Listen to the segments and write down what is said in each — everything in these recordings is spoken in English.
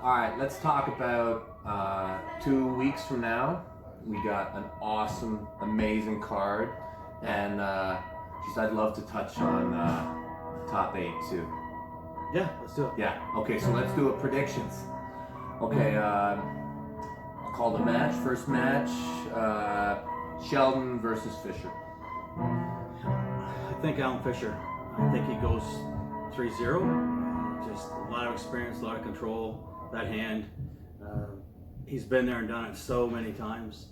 All right, let's talk about 2 weeks from now. We got an awesome, amazing card, and just I'd love to touch on top 8 too. Yeah, let's do it. Yeah. Okay, so let's do a predictions. Okay, I'll call the match. First match, Sheldon versus Fisher. I think Alan Fisher. I think he goes 3-0. Just a lot of experience, a lot of control. That hand, he's been there and done it so many times.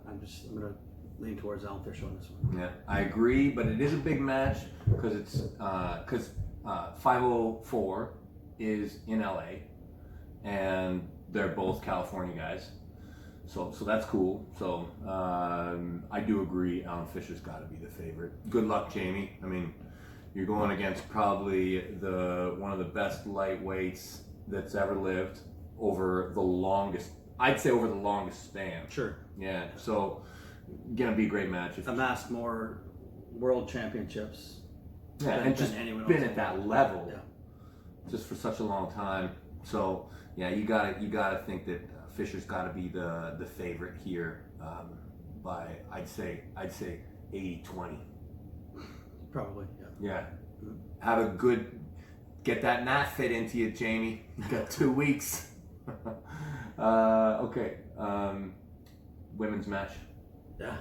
I'm going to lean towards Alan Fisher on this one. Yeah, I agree, but it is a big match because 504 is in LA, and they're both California guys. So that's cool. So I do agree Alan Fisher's got to be the favorite. Good luck, Jamie. I mean, you're going against probably one of the best lightweights that's ever lived over the longest span. Sure. Yeah. So gonna be a great match. Amassed more world championships. Yeah, and just been at that level. Yeah. Just for such a long time. So yeah, you gotta think that Fisher's got to be the favorite here by I'd say 80-20. Probably. Yeah. Get that mat fit into you, Jamie. You got 2 weeks. Okay. Women's match. Yeah.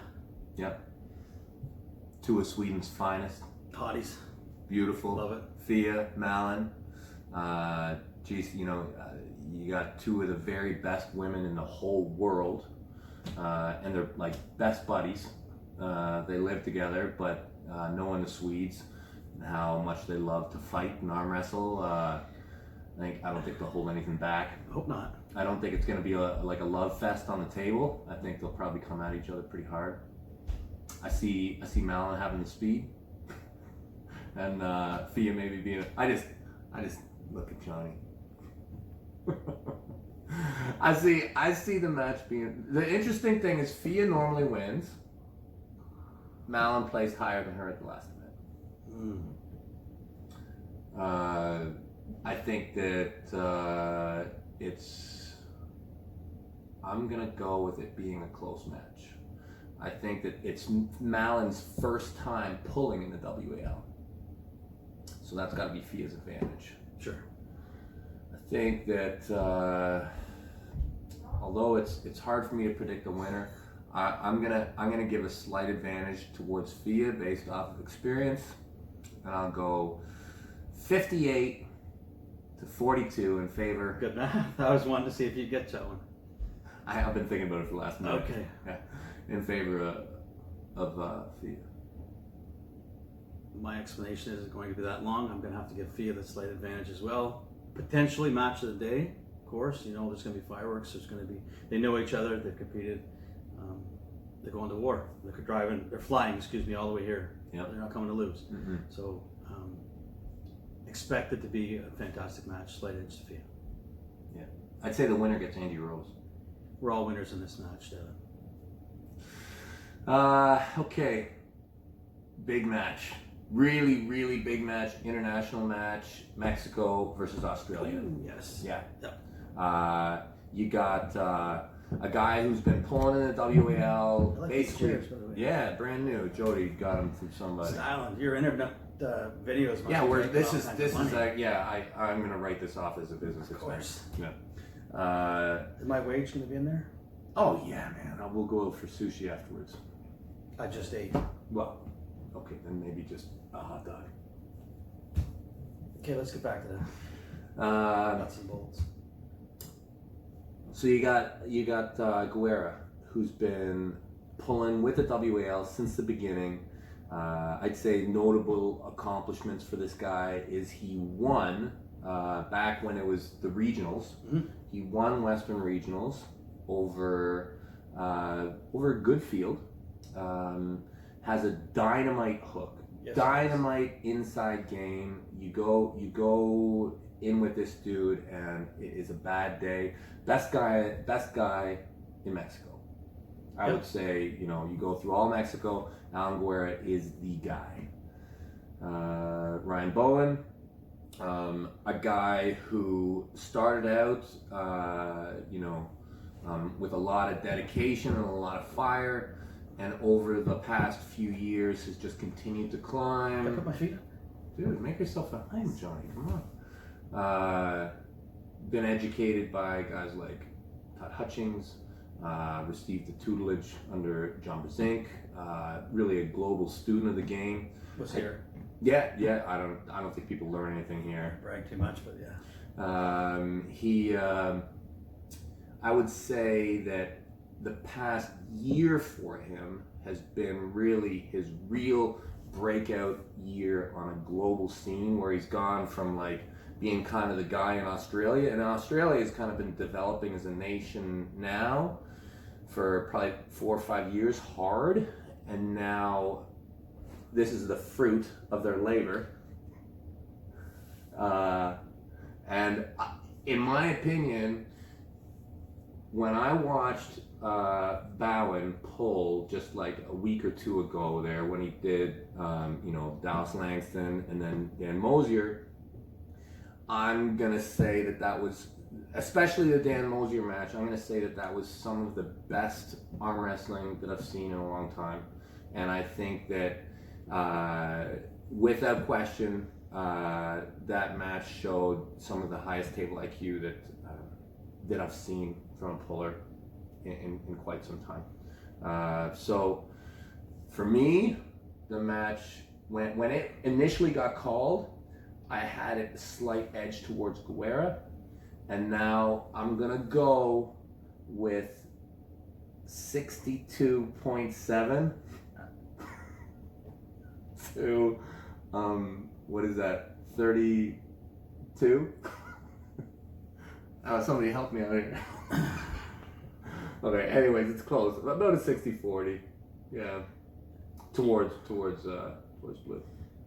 Yep. Two of Sweden's finest. Hotties. Beautiful. Love it. Thea, Malin. You got two of the very best women in the whole world, and they're like best buddies. They live together, but knowing the Swedes and how much they love to fight and arm wrestle, I don't think they'll hold anything back. Hope not. I don't think it's going to be like a love fest on the table. I think they'll probably come at each other pretty hard. I see Malin having the speed, and Thea maybe being. I just look at Johnny. I see the match being. The interesting thing is Thea normally wins. Malin plays higher than her at the last event. I think that I'm gonna go with it being a close match. I think that it's Malin's first time pulling in the WAL, so that's got to be Thea's advantage. Sure. I think that although it's hard for me to predict the winner, I'm gonna give a slight advantage towards Thea based off of experience, and I'll go 58-42 in favor. Good math. I was wanting to see if you'd get that one. I've been thinking about it for the last minute. Okay. Yeah, in favor of Thea. My explanation isn't going to be that long. I'm going to have to give Thea the slight advantage as well. Potentially match of the day, of course. There's going to be fireworks. They know each other. They've competed. They're going to war. They're flying, all the way here. Yep. They're not coming to lose. Mm-hmm. So expect it to be a fantastic match. Slight edge to Thea. Yeah. I'd say the winner gets Andy Rose. We're all winners in this match, Devin. Okay. Big match. Really, really big match. International match. Mexico versus Australia. Ooh, yes. Yeah. Yep. You got a guy who's been pulling in the WAL. I like basically, these chairs, by the way. Yeah, brand new. Jody got them from somebody. Island, your internet videos. Must Yeah, be where making this all is kinds this of is money. I'm gonna write this off as a business Of course. expense. Yeah. Is my wage going to be in there? Oh yeah, man. We'll go for sushi afterwards. I just ate. Well, okay, then maybe just a hot dog. Okay, let's get back to that. Nuts and bolts. So you got Guerra, who's been pulling with the WAL since the beginning. I'd say notable accomplishments for this guy is he won back when it was the regionals. Mm-hmm. He won Western Regionals over Goodfield. Has a dynamite hook, Yes, dynamite inside game. You go in with this dude, and it is a bad day. Best guy in Mexico. I would say, you go through all Mexico, Alan Guerra is the guy. Ryan Bowen, A guy who started out, with a lot of dedication and a lot of fire, and over the past few years has just continued to climb. Can I put my feet up? Dude, make yourself at home, Johnny. Come on. Been educated by guys like Todd Hutchings. Received the tutelage under John Brzenk. Really a global student of the game. Was here. Yeah. I don't think people learn anything here. Brag too much, but yeah. I would say that the past year for him has been really his real breakout year on a global scene, where he's gone from like being kind of the guy in Australia, and Australia has kind of been developing as a nation now for probably 4 or 5 years hard, and now this is the fruit of their labor. And in my opinion, when I watched Bowen pull just like a week or two ago there, when he did, Dallas Langston and then Dan Mosier, I'm going to say that was, especially the Dan Mosier match, I'm going to say that was some of the best arm wrestling that I've seen in a long time. And I think that without question, that match showed some of the highest table IQ that I've seen from a puller in quite some time. So for me, the match, when it initially got called, I had it a slight edge towards Guerra, and now I'm gonna go with 62.7 to what is that, 32? Somebody help me out here. Okay, anyways, it's close. About a 60-40. Yeah. Towards blue.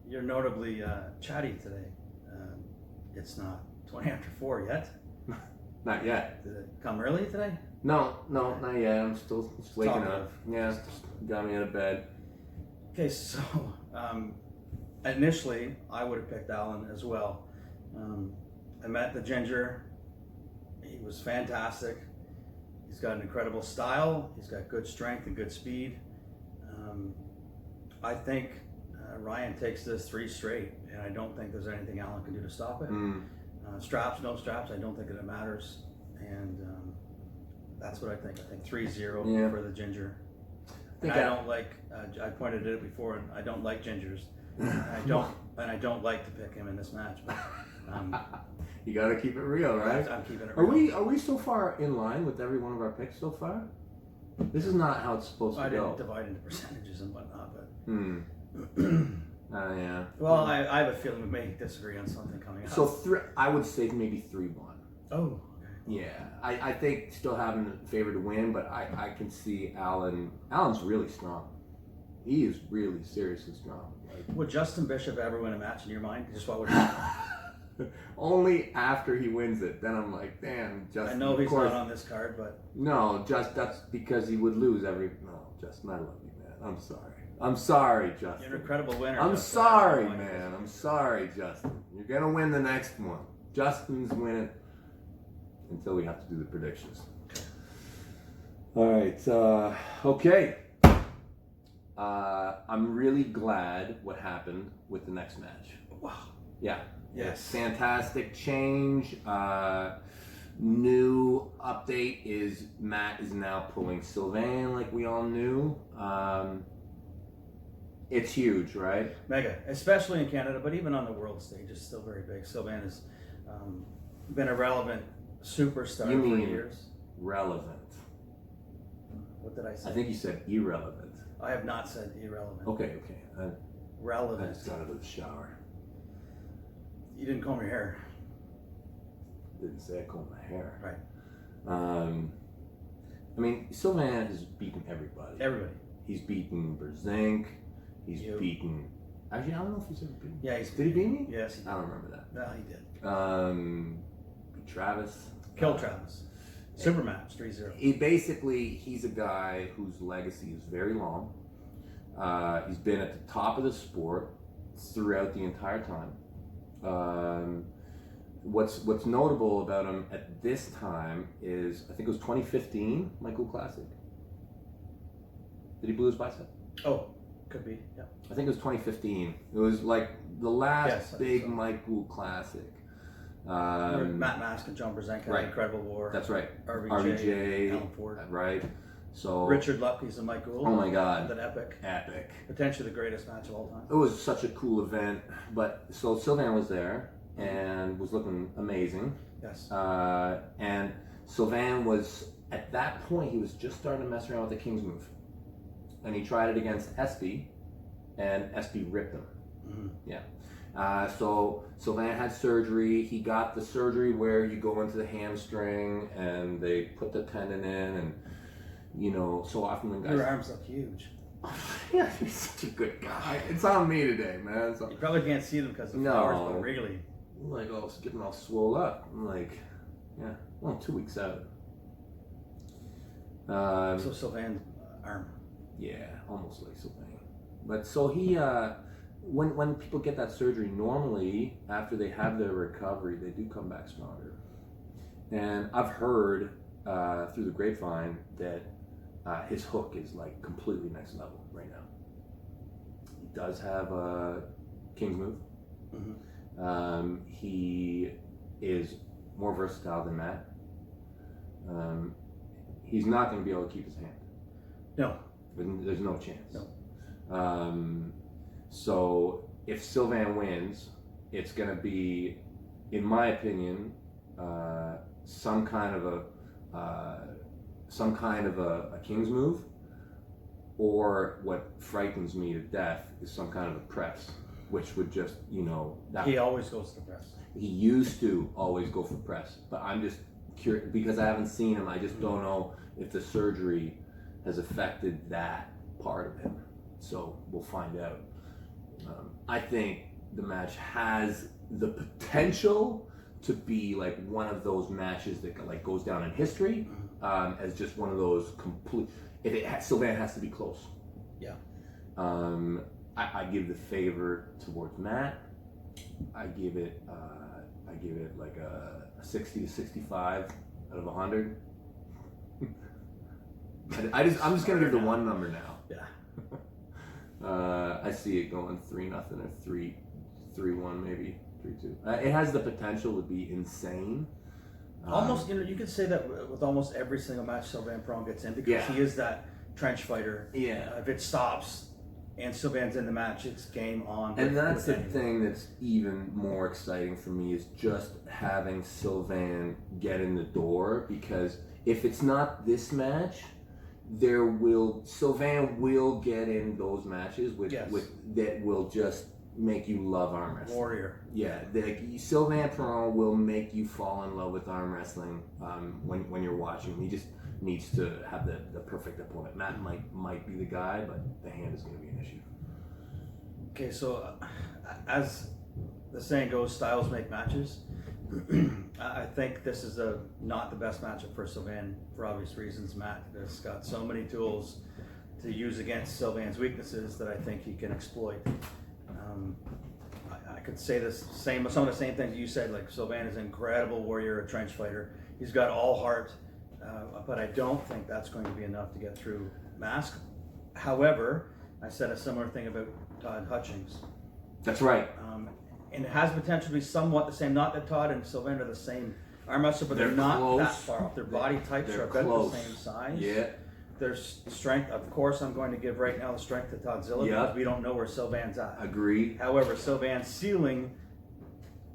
You're notably chatty today. It's not 20 after 4 yet. Not yet. Did it come early today? No, not yet. I'm still waking up. Yeah, got me out of bed. Okay, so initially I would have picked Alan as well. I met the Ginger. He was fantastic. He's got an incredible style. He's got good strength and good speed. I think Ryan takes this 3 straight, and I don't think there's anything Alan can do to stop it. Straps, no straps, I don't think that it matters. And that's what I think. I think 3-0 for the Ginger. I don't like, I pointed it out before, and I don't like Gingers. I don't like to pick him in this match. But, you got to keep it real, right? I'm keeping it real. Are we so far in line with every one of our picks so far? This is not how it's supposed to go. I didn't divide into percentages and whatnot, but. Yeah. Well, I have a feeling we may disagree on something coming up. So I would say maybe 3-1. Oh. Okay. Yeah, I think still having a favor to win, but I can see Alan. Alan's really strong. He is really seriously strong. Would Justin Bishop ever win a match in your mind? Just what would Only after he wins it. Then I'm like, damn, Justin. I know he's not on this card, but no, that's because he would lose every. No, Justin, I love you, man. I'm sorry, Justin. You're an incredible winner. I'm sorry, man. I'm sorry, Justin. You're gonna win the next one. Justin's winning until we have to do the predictions. All right. Okay. I'm really glad what happened with the next match. Wow. Yeah. Yes. Fantastic change. New update is Matt is now pulling Sylvain, like we all knew. It's huge, right? Mega, especially in Canada, but even on the world stage, it's still very big. Sylvain has been a relevant superstar for years. Relevant. What did I say? I think you said irrelevant. I have not said irrelevant. Okay. Relevant. I just got out of the shower. You didn't comb your hair. Didn't say I combed my hair. Right. I mean, Sylvain has beaten everybody. Everybody. He's beaten Brzenk. He's beaten. Actually, I don't know if he's ever beaten. Yeah, did he beat me? Yes, he did. I don't remember that. No, he did. Beat Travis. Killed Travis. Super match, 3-0. He's a guy whose legacy is very long. He's been at the top of the sport throughout the entire time. What's notable about him at this time is I think it was 2015 Mike Gould Classic. Did he blow his bicep? Oh, could be. Yeah. I think it was 2015. It was like the last Yes, I think big so. Mike Gould Classic. Matt Mask and John Brzezinski, right. Incredible War. That's right. RVJ, Alan Ford. Right. So Richard Lupke's and Mike Gould. Oh my God. That epic. Epic. Potentially the greatest match of all time. It was such a cool event. But so Sylvain was there and was looking amazing. Yes. And Sylvain was, at that point, he was just starting to mess around with the King's move. And he tried it against Espy, and Espy ripped him. Mm-hmm. Yeah. So Sylvain had surgery. He got the surgery where you go into the hamstring and they put the tendon in, and you know, so often when guys. Your arms look huge. Yeah, he's such a good guy. It's on me today, man. So, You probably can't see them because of the No. flowers, but really. I'm like, oh, it's getting all swole up. I'm like, yeah, well, 2 weeks out. So Sylvain's arm. Yeah, almost like Sylvain. But so he, when people get that surgery, normally after they have their recovery, they do come back stronger. And I've heard through the grapevine that his hook is like completely next level right now. He does have a King's move. Mm-hmm. He is more versatile than Matt. He's not going to be able to keep his hand. No. There's no chance. No. So if Sylvain wins, it's going to be, in my opinion, some kind of a King's move, or what frightens me to death is some kind of a press, which would just, you know, He always goes to press. he used to always go for press, but I'm just curious because I haven't seen him. I just don't know if the surgery has affected that part of him. So we'll find out. I think the match has the potential to be like one of those matches that like goes down in history as just one of those complete. If it Sylvain has to be close. Yeah. I give the favor towards Matt. I give it like a 60 to 65 out of 100. I'm just gonna give the one number now. Yeah. I see it going 3-0 or 3-1 maybe 3-2. It has the potential to be insane. Almost, you could say that with almost every single match Sylvain Perron gets in because he is that trench fighter. Yeah. If it stops and Sylvain's in the match, it's game on. And that's the thing that's even more exciting for me is just having Sylvain get in the door, because if it's not this match, Sylvain will get in those matches with that will just make you love arm wrestling. Warrior. Yeah, Sylvain Perron will make you fall in love with arm wrestling when you're watching. He just needs to have the perfect opponent. Matt might be the guy, but the hand is going to be an issue. Okay, so as the saying goes, styles make matches. I think this is not the best matchup for Sylvain for obvious reasons. Matt has got so many tools to use against Sylvain's weaknesses that I think he can exploit. I could say some of the same things you said. Like Sylvain is an incredible warrior, a trench fighter. He's got all heart, but I don't think that's going to be enough to get through Mask. However, I said a similar thing about Todd Hutchings. That's right. And it has potential to be somewhat the same. Not that Todd and Sylvain are the same arm wrestler, but they're not close. that far off. Their body types are about close. the same size. Yeah. Their strength, of course, I'm going to give right now the strength to Toddzilla because we don't know where Sylvain's at. Agreed. However, Sylvain's ceiling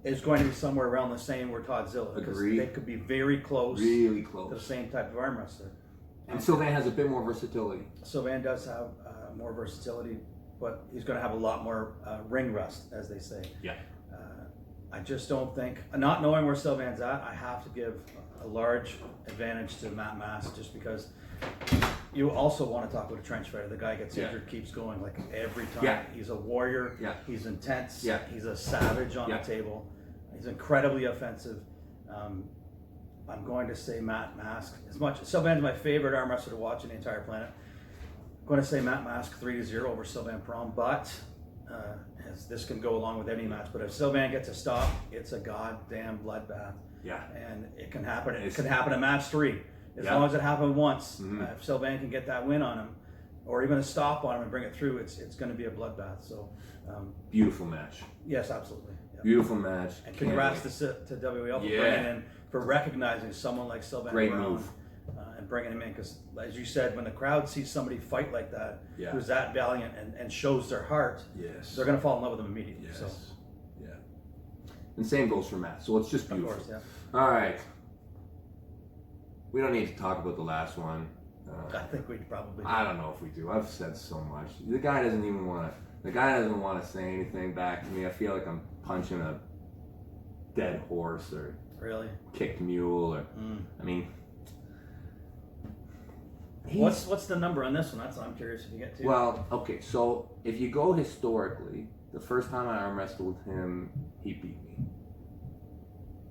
is going to be somewhere around the same where Toddzilla, because they could be very close, really to close, the same type of arm wrestler. And Sylvain has a bit more versatility. Sylvain does have more versatility, but he's going to have a lot more ring rust, as they say. Yeah. I just don't think, not knowing where Sylvain's at, I have to give a large advantage to Matt Mask, just because you also want to talk about a trench fighter. The guy gets injured, keeps going like every time. Yeah. He's a warrior. Yeah. He's intense. Yeah. He's a savage on the table. He's incredibly offensive. I'm going to say Matt Mask. As much Sylvain's my favorite arm wrestler to watch on the entire planet. I'm going to say Matt Mask 3-0 over Sylvain Perron, but as this can go along with any match, but if Sylvain gets a stop, it's a goddamn bloodbath. Yeah. And it can happen. It can happen in match 3. As long as it happened once, if Sylvain can get that win on him, or even a stop on him and bring it through, it's going to be a bloodbath. So, beautiful match. Yes, absolutely. Yep. Beautiful match. And congrats to WEL for bringing in, for recognizing someone like Sylvain Great Brown, move. and bringing him in, because as you said, when the crowd sees somebody fight like that, who's that valiant and shows their heart, they're going to fall in love with him immediately. Yes. So. Yeah. And same goes for Matt. So it's just beautiful. Of course, yeah. All right. We don't need to talk about the last one. I think we probably. I don't know if we do. I've said so much. The guy doesn't even want to. The guy doesn't want to say anything back to me. I feel like I'm punching a dead horse or really kicked mule or. I mean. What's the number on this one? That's what I'm curious if you get to. Well, okay. So if you go historically, the first time I arm wrestled him, he beat me.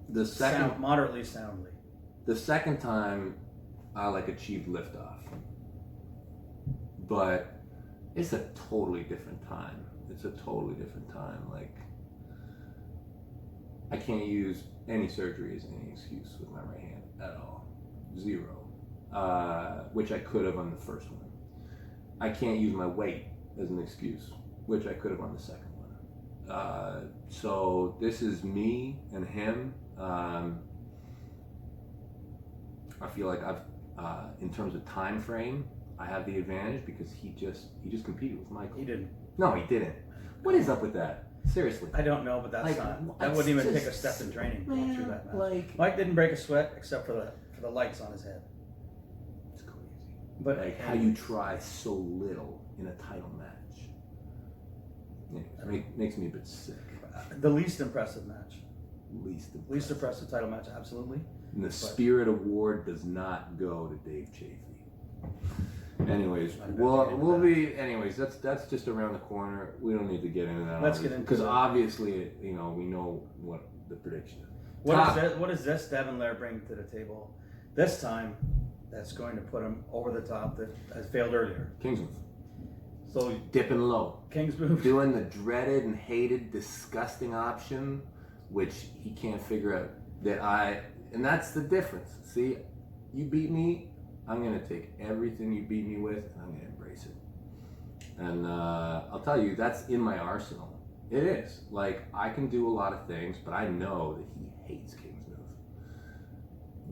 The second, moderately soundly. The second time, I achieved liftoff, but it's a totally different time. It's a totally different time. I can't use any surgery as any excuse with my right hand at all. 0, which I could have on the first one. I can't use my weight as an excuse, which I could have on the second one. So this is me and him. I feel like I've, in terms of time frame, I have the advantage because he just competed with Michael. He didn't. No, he didn't. What is up with that? Seriously. I don't know, but that's not. That wouldn't even take a step in training going through that match. Mike didn't break a sweat except for the lights on his head. It's crazy. But how you try so little in a title match. It makes me a bit sick. The least impressive match. Least impressive title match, absolutely. And the Spirit Award does not go to Dave Chafee. Anyways, anyways, that's just around the corner. We don't need to get into that. Let's get into it. Because obviously, we know what the prediction is. What does this Devin Lair bring to the table this time that's going to put him over the top that has failed earlier? Kingsmouth. So dipping low. Kingsmouth. Doing the dreaded and hated, disgusting option, which he can't figure out. And that's the difference. See, you beat me, I'm going to take everything you beat me with, and I'm going to embrace it. And I'll tell you, that's in my arsenal. It is. I can do a lot of things, but I know that he hates Kingsmouth.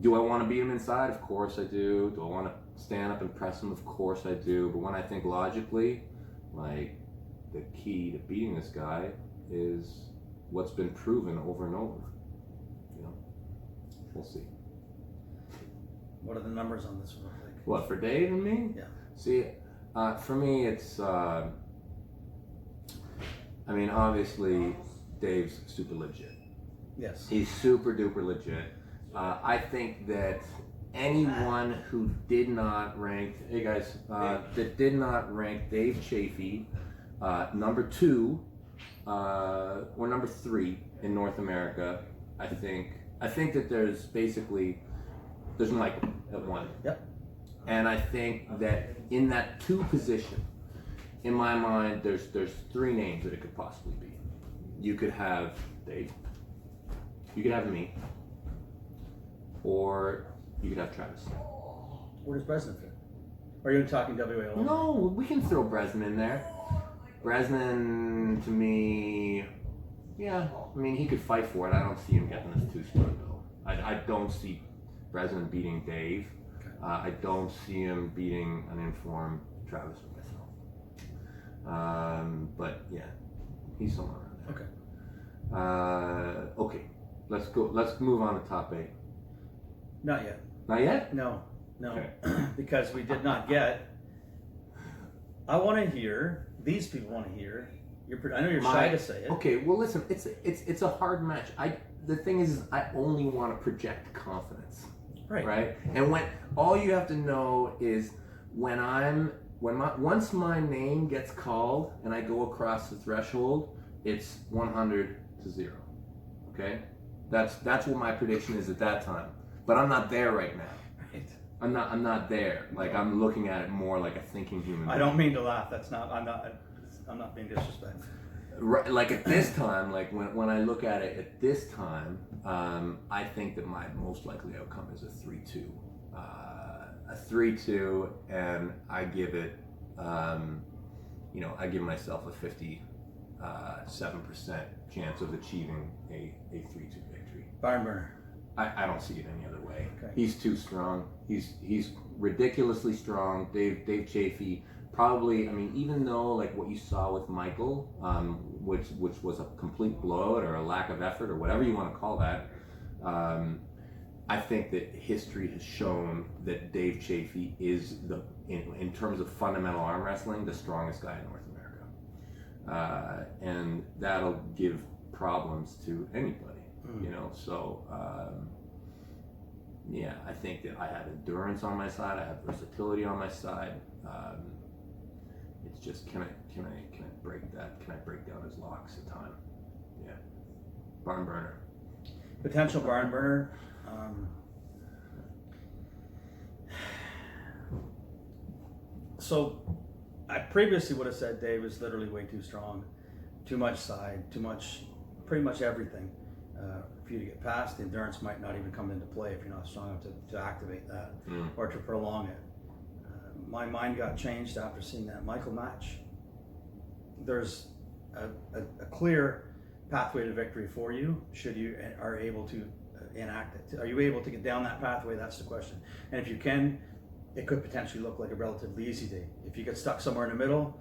Do I want to beat him inside? Of course I do. Do I want to stand up and press him? Of course I do. But when I think logically, the key to beating this guy is what's been proven over and over. We'll see. What are the numbers on this one look like? What, for Dave and me? Yeah. See, for me, it's, obviously, Dave's super legit. Yes. He's super duper legit. I think that anyone who did not rank, hey guys, that did not rank Dave Chafee number 2 or number 3 in North America, I think that there's Michael at 1. Yep. And I think that in that 2 position, in my mind, there's 3 names that it could possibly be. You could have Dave, you could have me, or you could have Travis. Where does Bresnan fit? Are you talking WAL? No, we can throw Bresnan in there. Bresnan, to me, yeah, he could fight for it. I don't see him getting this 2 spot though. I don't see Bresnan beating Dave. I don't see him beating an informed Travis or myself. But yeah, he's somewhere around there. Okay. Okay, let's go. Let's move on to top 8. Not yet. Not yet? No. Okay. Because we did not get. I want to hear. These people want to hear. I know you're shy to say it. Okay. Well, listen. It's a hard match. The thing is I only want to project confidence. Right. Right. And when all you have to know is once my name gets called and I go across the threshold, it's 100 to 0. Okay. That's what my prediction is at that time. But I'm not there right now. Right. I'm not there. I'm looking at it more like a thinking human being. I don't mean to laugh. I'm not being disrespectful. Right, like at this time, like when I look at it at this time, I think that my most likely outcome is a 3-2. A 3-2, and I give it, I give myself a 57% chance of achieving a 3-2 victory. Barn burner. I don't see it any other way. Okay. He's too strong. He's ridiculously strong. Dave Chafee probably. I mean, even though like what you saw with Michael, which was a complete blowout or a lack of effort or whatever you want to call that, I think that history has shown that Dave Chafee is in terms of fundamental arm wrestling, the strongest guy in North America, and that'll give problems to anybody. So yeah, I think that I have endurance on my side. I have versatility on my side. It's just can I break that? Can I break down his locks at time? Yeah, barn burner. Potential barn burner. So I previously would have said Dave was literally way too strong, too much side, too much, pretty much everything. For you to get past, the endurance might not even come into play if you're not strong enough to activate that or to prolong it. My mind got changed after seeing that Michael match. There's a clear pathway to victory for you should you are able to enact it. Are you able to get down that pathway? That's the question. And if you can, it could potentially look like a relatively easy day. If you get stuck somewhere in the middle,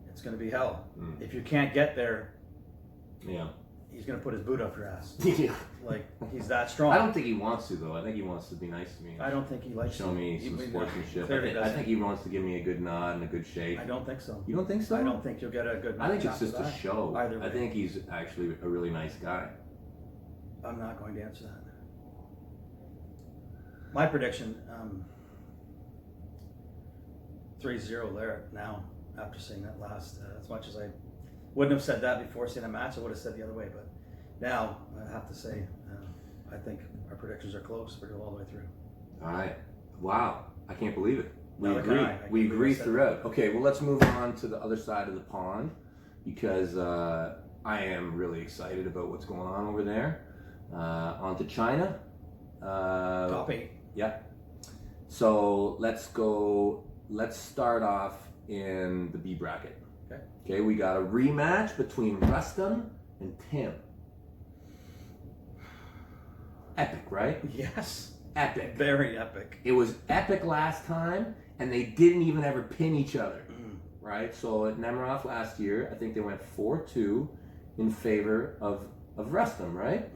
it's going to be hell. If you can't get there, he's going to put his boot up your ass. Like, he's that strong. I don't think he wants to, though. I think he wants to be nice to me. I don't think he likes show me some sportsmanship. I think he wants to give me a good nod and a good shake. I don't think so. You don't think so? I don't think you'll get a good match. I think it's just a show. Either way. I think he's actually a really nice guy. I'm not going to answer that. My prediction, 3-0 there now, after seeing that last, as much as I wouldn't have said that before seeing a match, I would have said the other way, but now I have to say, I think our predictions are close. We're going all the way through. All right. Wow. I can't believe it. We Neither agree. can I. We agree throughout. Okay, well, let's move on to the other side of the pond because I am really excited about what's going on over there. On to China. Top 8. Yeah. So let's start off in the B bracket. Okay, we got a rematch between Rustam and Tim. Epic, right? Yes. Epic. Very epic. It was epic last time, and they didn't even ever pin each other, right? So at Nemiroff last year, I think they went 4-2 in favor of Rustam, right?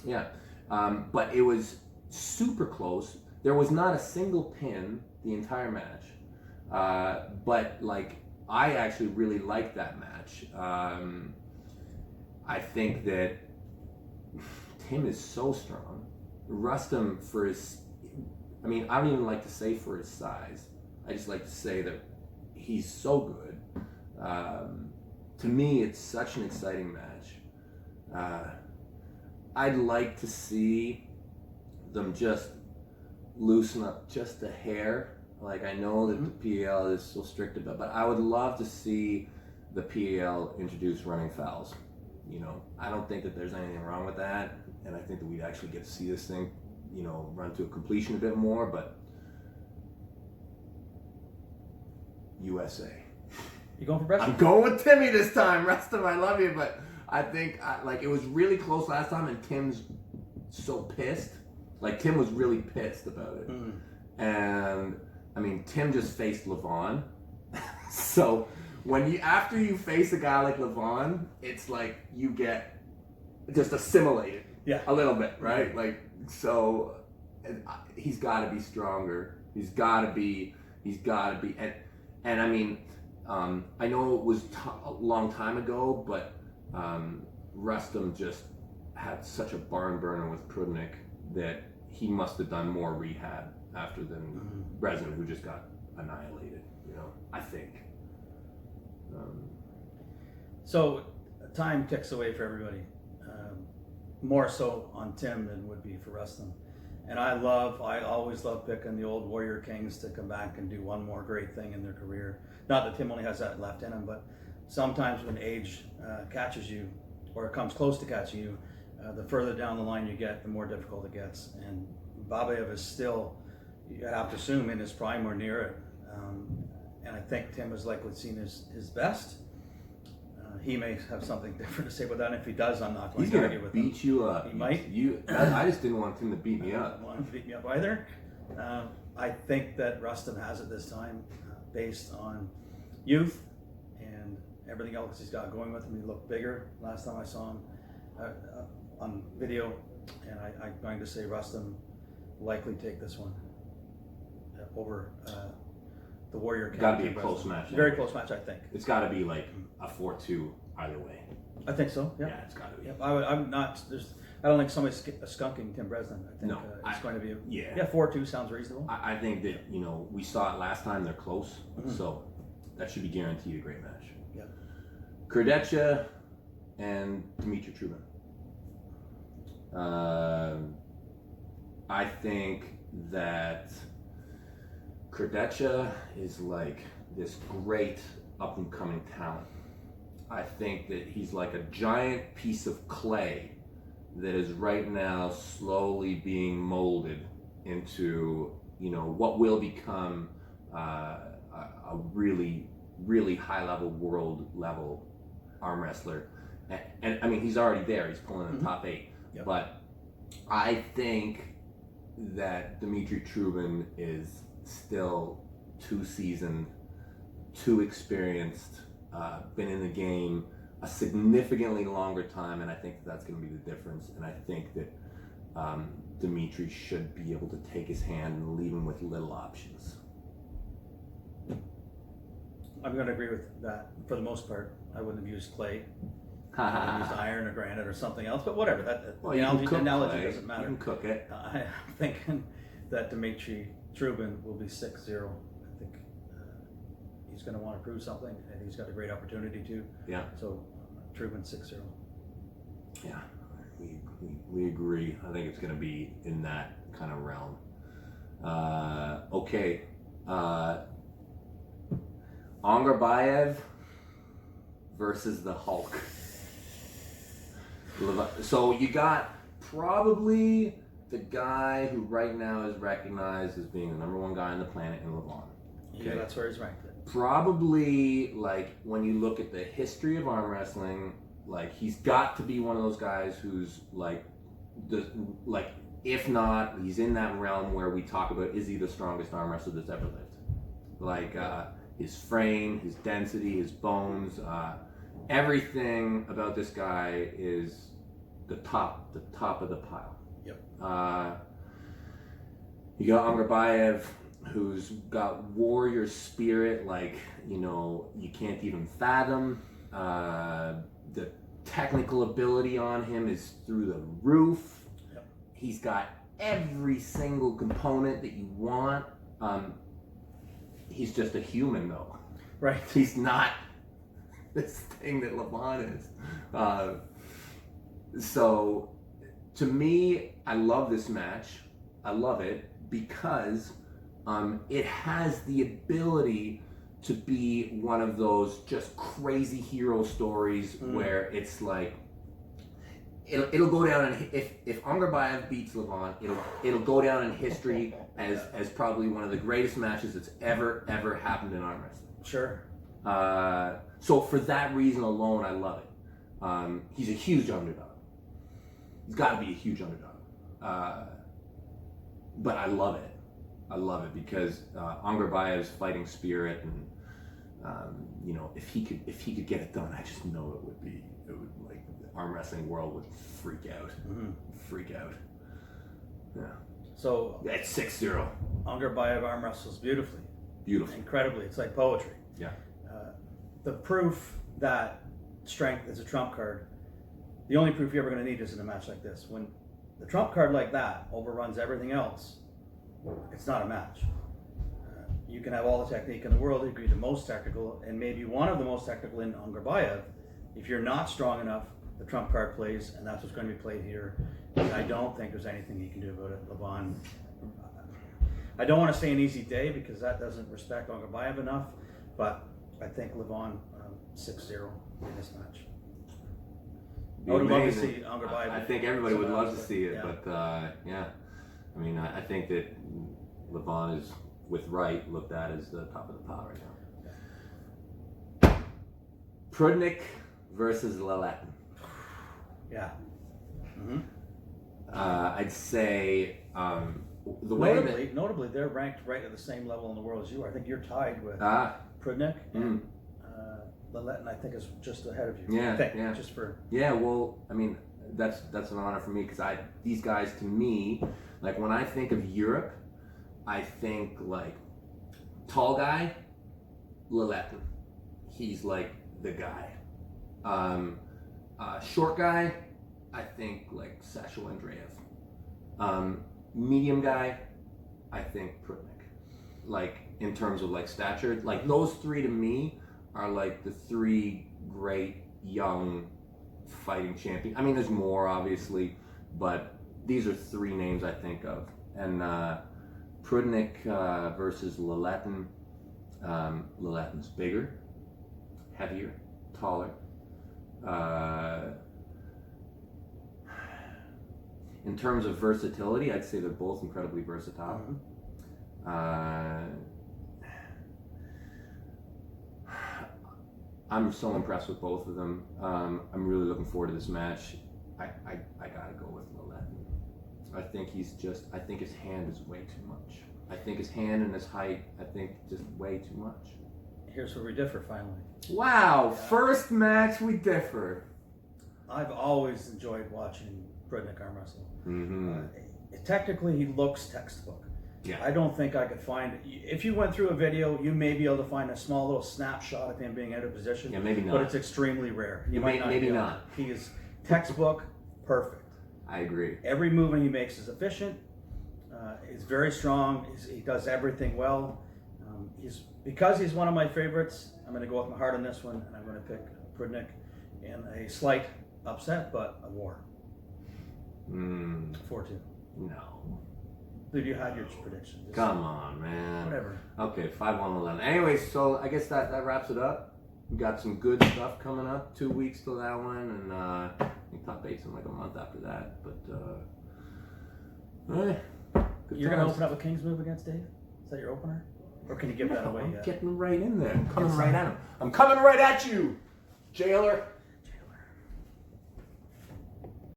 Yeah. But it was super close. There was not a single pin the entire match. But like, I actually really liked that match. I think that Tim is so strong. Rustam for his, I mean, I don't even like to say for his size. I just like to say that he's so good. To me, it's such an exciting match. I'd like to see them just loosen up just a hair. Like, I know that the PAL is so strict about, but I would love to see the PAL introduce running fouls. I don't think that there's anything wrong with that, and I think that we'd actually get to see this thing, run to a completion a bit more, but USA. You going for Rustam? I'm going with Timmy this time. Rustam, I love you, but I think, it was really close last time, and Tim's so pissed. Like, Tim was really pissed about it. And, I mean, Tim just faced Levon. So, after you face a guy like Levon, it's like you get just assimilated a little bit, right? Like, so he's got to be stronger. He's got to be, and I mean, I know it was a long time ago, but Rustam just had such a barn burner with Prudnik that he must have done more rehab after than Resin, who just got annihilated, I think. So time ticks away for everybody, more so on Tim than would be for Rustam. And I always love picking the old Warrior Kings to come back and do one more great thing in their career. Not that Tim only has that left in him, but sometimes when age catches you, or comes close to catching you, the further down the line you get, the more difficult it gets. And Babayev is still, you have to assume, in his prime or near it. And I think Tim has likely seen his best. He may have something different to say about that. And if he does, I'm not going to argue with him. He's gonna beat you up. He might. I just didn't want him to beat me up. I don't want him to beat me up either. I think that Rustam has it this time, based on youth and everything else he's got going with him. He looked bigger last time I saw him on video, and I'm going to say Rustam likely take this one over the Warrior. Got to be a close match. Very close match, I think. It's got to be like a 4-2 either way. I think so. Yeah, yeah, it's got to be. Yep. I'm not. I don't think somebody's skunking Tim Bresnan. I think it's going to be. Yeah, 4-2 sounds reasonable. I think that we saw it last time. They're close, so that should be guaranteed a great match. Yeah. Krdecha and Dmitry Trubin. I think that Krdecha is like this great up and coming talent. I think that he's like a giant piece of clay that is right now slowly being molded into what will become a really, really high level, world level arm wrestler. And I mean, he's already there. He's pulling in the top 8. Yep. But I think that Dmitry Trubin is still too seasoned, too experienced, been in the game a significantly longer time, and I think that's going to be the difference. And I think that Dmitry should be able to take his hand and leave him with little options. I'm going to agree with that for the most part. I wouldn't have used clay. I would have used iron or granite or something else, but whatever. The analogy doesn't matter. You can cook it. I'm thinking that Dmitry Trubin will be 6-0. I think he's going to want to prove something, and he's got a great opportunity to. Yeah. So Trubin 6-0. Yeah, we agree. I think it's going to be in that kind of realm. Okay. Angarbayev versus the Hulk. So you got probably the guy who right now is recognized as being the #1 guy on the planet in Levon. Okay. Yeah, that's where he's ranked. Probably, like, when you look at the history of arm wrestling, like, he's got to be one of those guys who's if not, he's in that realm where we talk about, is he the strongest arm wrestler that's ever lived? Like, his frame, his density, his bones, everything about this guy is the top of the pile. Yep. You got Angarbayev, who's got warrior spirit, like, you can't even fathom. The technical ability on him is through the roof. Yep. He's got every single component that you want. He's just a human, though. Right. He's not this thing that Levon is. So, to me, I love this match. I love it because it has the ability to be one of those just crazy hero stories where it's like it'll go down, and if Angarbayev beats Levon, it'll go down in history as probably one of the greatest matches that's ever happened in arm wrestling. Sure. So for that reason alone, I love it. He's a huge underdog. He's got to be a huge underdog. But I love it. I love it because Angarbayev's fighting spirit, and if he could get it done, I just know it would like the arm wrestling world would freak out. Freak out. Yeah. So it's 6-0. Angarbayev arm wrestles beautifully. Beautiful. Incredibly. It's like poetry. Yeah. The proof that strength is a trump card, the only proof you're ever going to need is in a match like this. When the trump card like that overruns everything else, it's not a match. You can have all the technique in the world, you can be the most technical, and maybe one of the most technical in Angarbayev. If you're not strong enough, the trump card plays, and that's what's going to be played here. And I don't think there's anything he can do about it. Levon, I don't want to say an easy day because that doesn't respect Angarbayev enough, but I think Levon 6-0 in this match. Be I would love to amazing. see Angerbay. I think everybody would love to see it, yeah. but yeah. I mean, I think that Levon is, with Wright, looked at as the top of the pile right now. Prudnik versus Laletin. Yeah. Mm-hmm. I'd say the way Notably, they're ranked right at the same level in the world as you are. I think you're tied with Prudnik, and Laletin, I think, is just ahead of you. Yeah, I think, yeah. just for Yeah, well, I mean, that's an honor for me because these guys, to me, like when I think of Europe, I think like tall guy, Laletin. He's like the guy. Short guy, I think like Sasha Andreev. Medium guy, I think Prudnik. Like in terms of like stature, like those three to me are like the three great young fighting champions. I mean, there's more obviously, but these are three names I think of. And Prudnik versus Laletin. Laletin's bigger, heavier, taller. In terms of versatility, I'd say they're both incredibly versatile. I'm so impressed with both of them. I'm really looking forward to this match. I gotta go with Laletin. I think his hand is way too much. I think his hand and his height, I think just way too much. Here's where we differ finally. Wow, first match we differ. I've always enjoyed watching Prudnik arm wrestle. Mm-hmm. Technically, he looks textbook. Yeah. I don't think I could find. If you went through a video, you may be able to find a small little snapshot of him being out of position. Yeah, maybe not. But it's extremely rare. You might not. Maybe not. He is textbook perfect. I agree. Every movement he makes is efficient. He's very strong. He does everything well. Because he's one of my favorites, I'm going to go with my heart on this one, and I'm going to pick Prudnik in a slight upset, but a war. 4-2. No. Dude, you had your prediction. Come on, man. Whatever. Okay, 5-1-11. Anyways, so I guess that wraps it up. We got some good stuff coming up. 2 weeks till that one, and I think top 8's in like a month after that. But you're going to open up a King's move against Dave? Is that your opener? Or can you give that away I'm yet? getting right in there. I'm coming right at him. I'm coming right at you, jailer.